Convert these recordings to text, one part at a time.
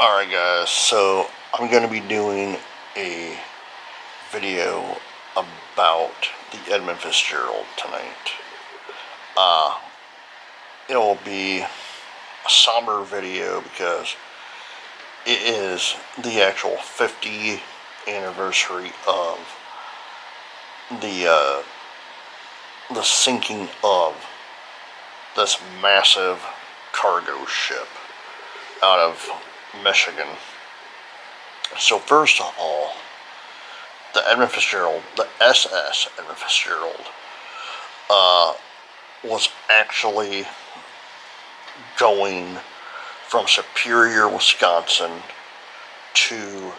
Alright guys, so I'm going to be doing a video about the Edmund Fitzgerald tonight. It will be a somber video because it is the actual 50th anniversary of the sinking of this massive cargo ship out of Michigan. So first of all, the Edmund Fitzgerald, the SS Edmund Fitzgerald, was actually going from Superior, Wisconsin to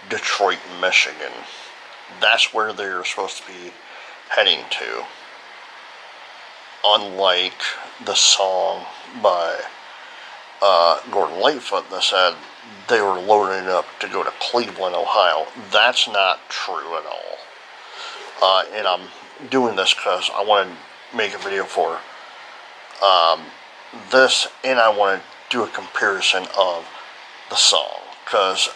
Detroit, Michigan. That's where they're supposed to be heading to. Unlike the song by Gordon Lightfoot that said they were loading up to go to Cleveland, Ohio. That's not true at all. And I'm doing this because I want to make a video for this, and I want to do a comparison of the song, because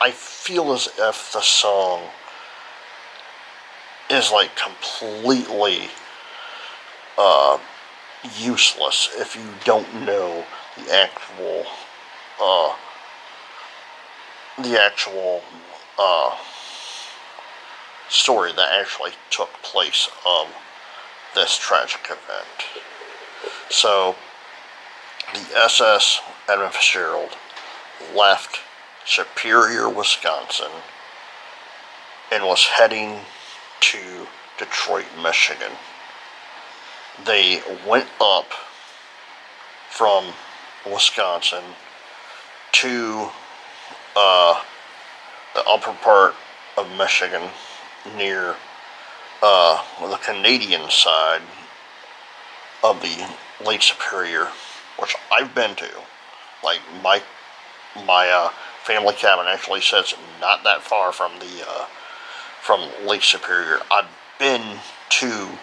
I feel as if the song is like completely useless if you don't know the actual story that actually took place of this tragic event. So the SS Edmund Fitzgerald left Superior, Wisconsin, and was heading to Detroit, Michigan. They went up from Wisconsin to the upper part of Michigan near the Canadian side of the Lake Superior, which I've been to. Like my family cabin actually sits not that far from Lake Superior. I've been to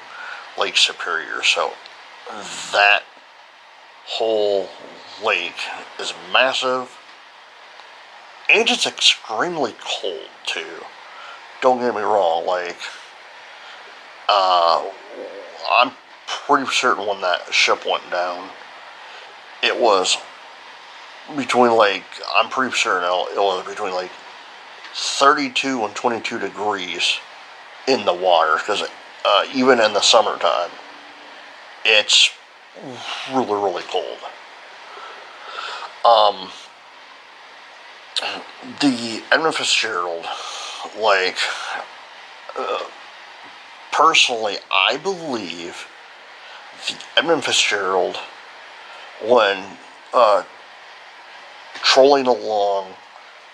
Lake Superior, so that whole lake is massive, and it's extremely cold too. Don't get me wrong, like I'm pretty certain when that ship went down, it was between I'm pretty certain it was between 32 and 22 degrees in the water, because even in the summertime, it's really, really cold. The Edmund Fitzgerald, personally, I believe the Edmund Fitzgerald, when trolling along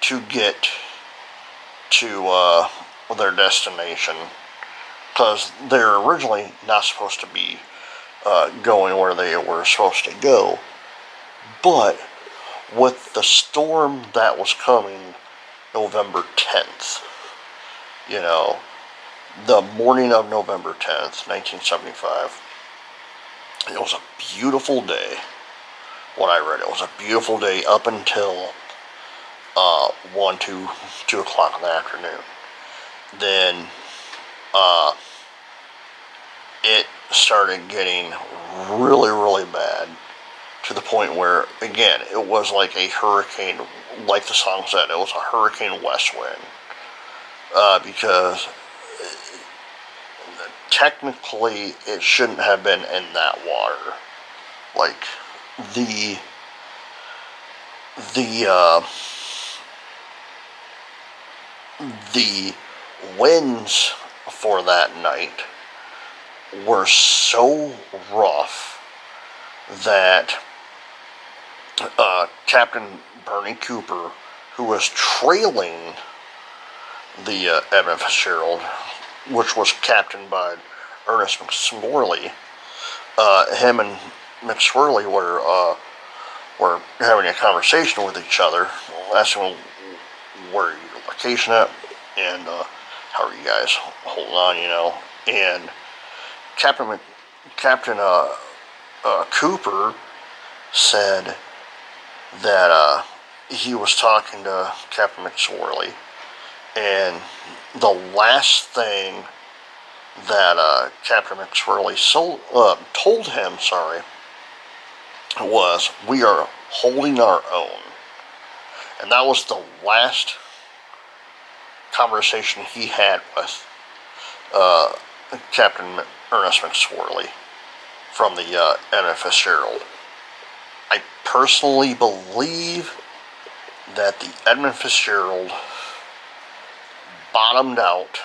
to get to their destination, because they're originally not supposed to be going where they were supposed to go, but with the storm that was coming November 10th, the morning of November 10th, 1975, it was a beautiful day. What I read, it was a beautiful day up until 2 o'clock in the afternoon. Then it started getting really, really bad, to the point where, again, it was like a hurricane, like the song said, it was a hurricane west wind, because technically it shouldn't have been in that water. Like the winds for that night were so rough that Captain Bernie Cooper, who was trailing the Edmund Fitzgerald, which was captained by Ernest McSwirly, him and McSwirly were having a conversation with each other, asking where your location at, and how are you guys holding on, and Captain Cooper said that he was talking to Captain McSorley, and the last thing that Captain McSorley told him, was, "We are holding our own." And that was the last conversation he had with Captain Ernest McSorley from the Edmund Fitzgerald. I personally believe that the Edmund Fitzgerald bottomed out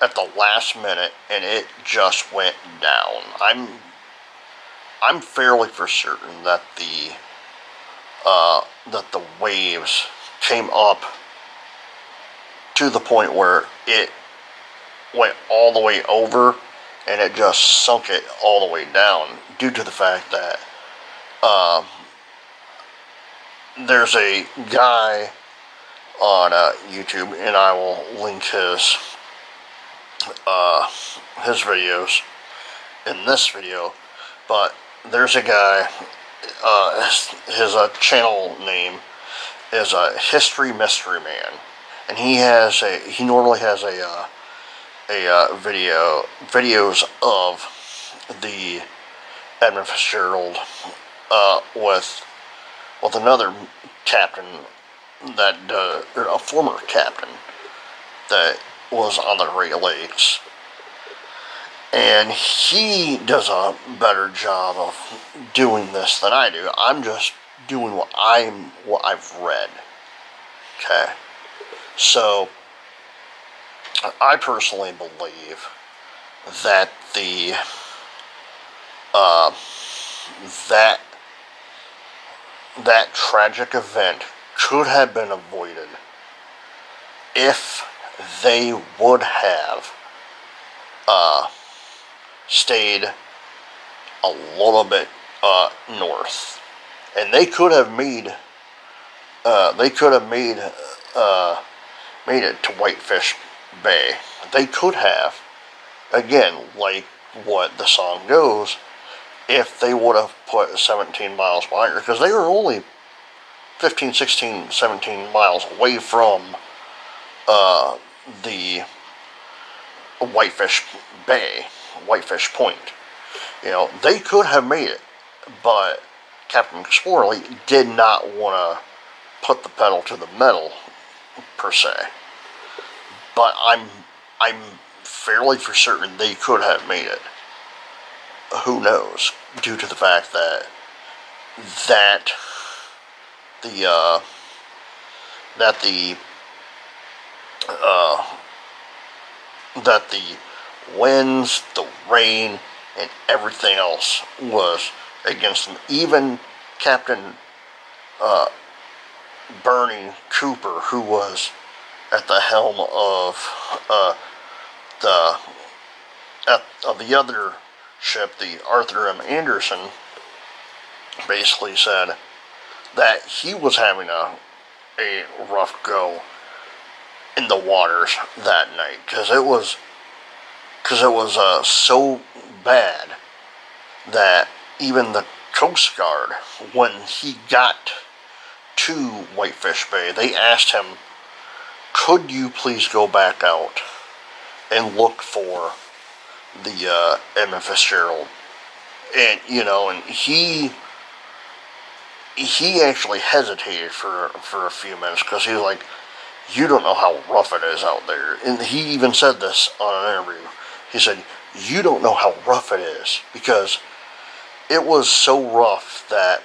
at the last minute, and it just went down. I'm fairly for certain that the waves came up to the point where it went all the way over, and it just sunk it all the way down, due to the fact that there's a guy on YouTube, and I will link his videos in this video, but there's a guy, his channel name is a History Mystery Man, and he normally has videos of the Edmund Fitzgerald with another captain, a former captain that was on the Great Lakes, and he does a better job of doing this than I do. I'm just doing what I've read. Okay, so I personally believe that that tragic event could have been avoided if they would have stayed a little bit north, and they could have made it to Whitefish Bay. They could have, again, like what the song goes, if they would have put 17 miles behind her, because they were only 15, 16, 17 miles away from the Whitefish Bay, Whitefish Point. You know, they could have made it, but Captain McSorley did not want to put the pedal to the metal, per se. But I'm fairly for certain they could have made it. Who knows? Due to the fact that the winds, the rain, and everything else was against them. Even Captain Bernie Cooper, who was at the helm of the other ship, the Arthur M. Anderson, basically said that he was having a rough go in the waters that night, because it was so bad that even the Coast Guard, when he got to Whitefish Bay, they asked him, "Could you please go back out and look for the Edmund Fitzgerald?" And and he actually hesitated for a few minutes, because he was like, "You don't know how rough it is out there." And he even said this on an interview. He said, "You don't know how rough it is," because it was so rough that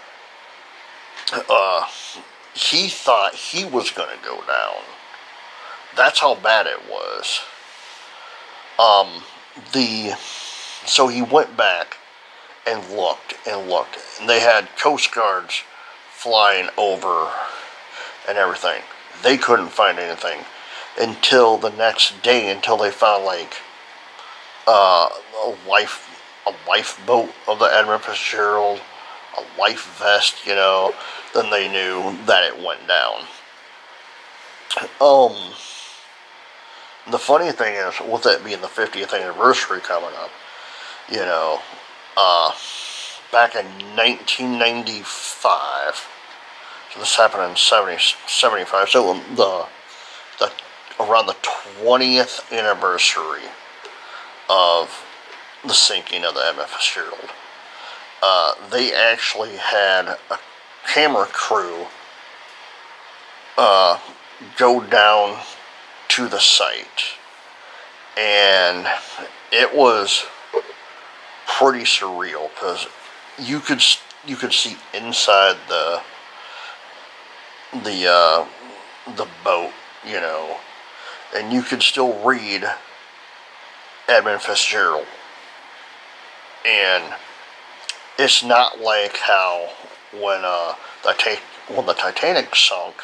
he thought he was going to go down. That's how bad it was. So he went back and looked, and they had Coast Guards flying over and everything. They couldn't find anything until the next day, until they found a lifeboat of the Edmund Fitzgerald, a life vest, then they knew that it went down. The funny thing is, with it being the 50th anniversary coming up, back in 1995, So this happened in 75. So the around the 20th anniversary of the sinking of the Edmund Fitzgerald, they actually had a camera crew go down to the site, and it was pretty surreal because you could see inside the boat, you know, and you could still read Edmund Fitzgerald. And it's not like how when the Titanic sunk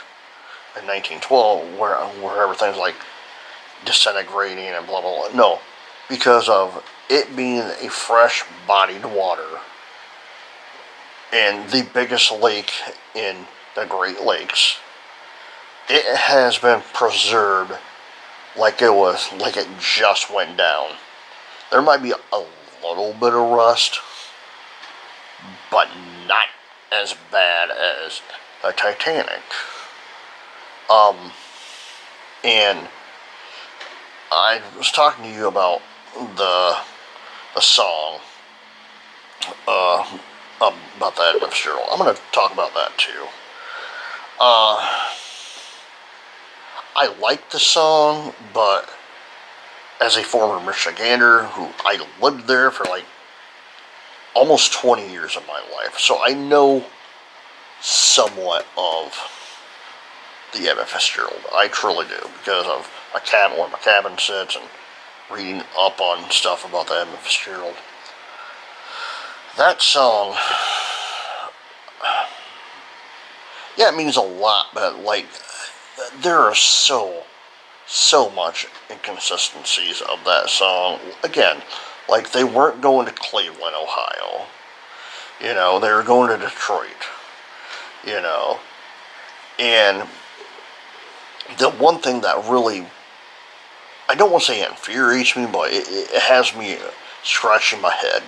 in 1912, where everything's like disintegrating and blah blah blah. No, because of it being a fresh bodied water and the biggest lake in the Great Lakes, it has been preserved like it just went down. There might be a little bit of rust, but not as bad as the Titanic. And I was talking to you about the song about that Edmund Fitzgerald. I'm going to talk about that too. I like the song, but as a former Michigander who I lived there for like almost 20 years of my life, so I know somewhat of the Edmund Fitzgerald. I truly do, because of where my cabin sits and reading up on stuff about the Edmund Fitzgerald. That song, yeah, it means a lot, but like there are so much inconsistencies of that song. Again, like they weren't going to Cleveland, Ohio. You know, they were going to Detroit. You know, and the one thing that really, I don't want to say infuriates me, but it has me scratching my head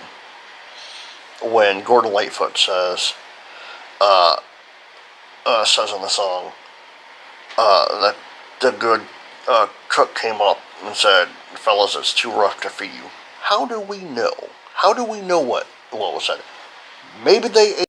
when Gordon Lightfoot says in the song that the good cook came up and said, "Fellas, it's too rough to feed you." How do we know? How do we know what was said? Maybe they ate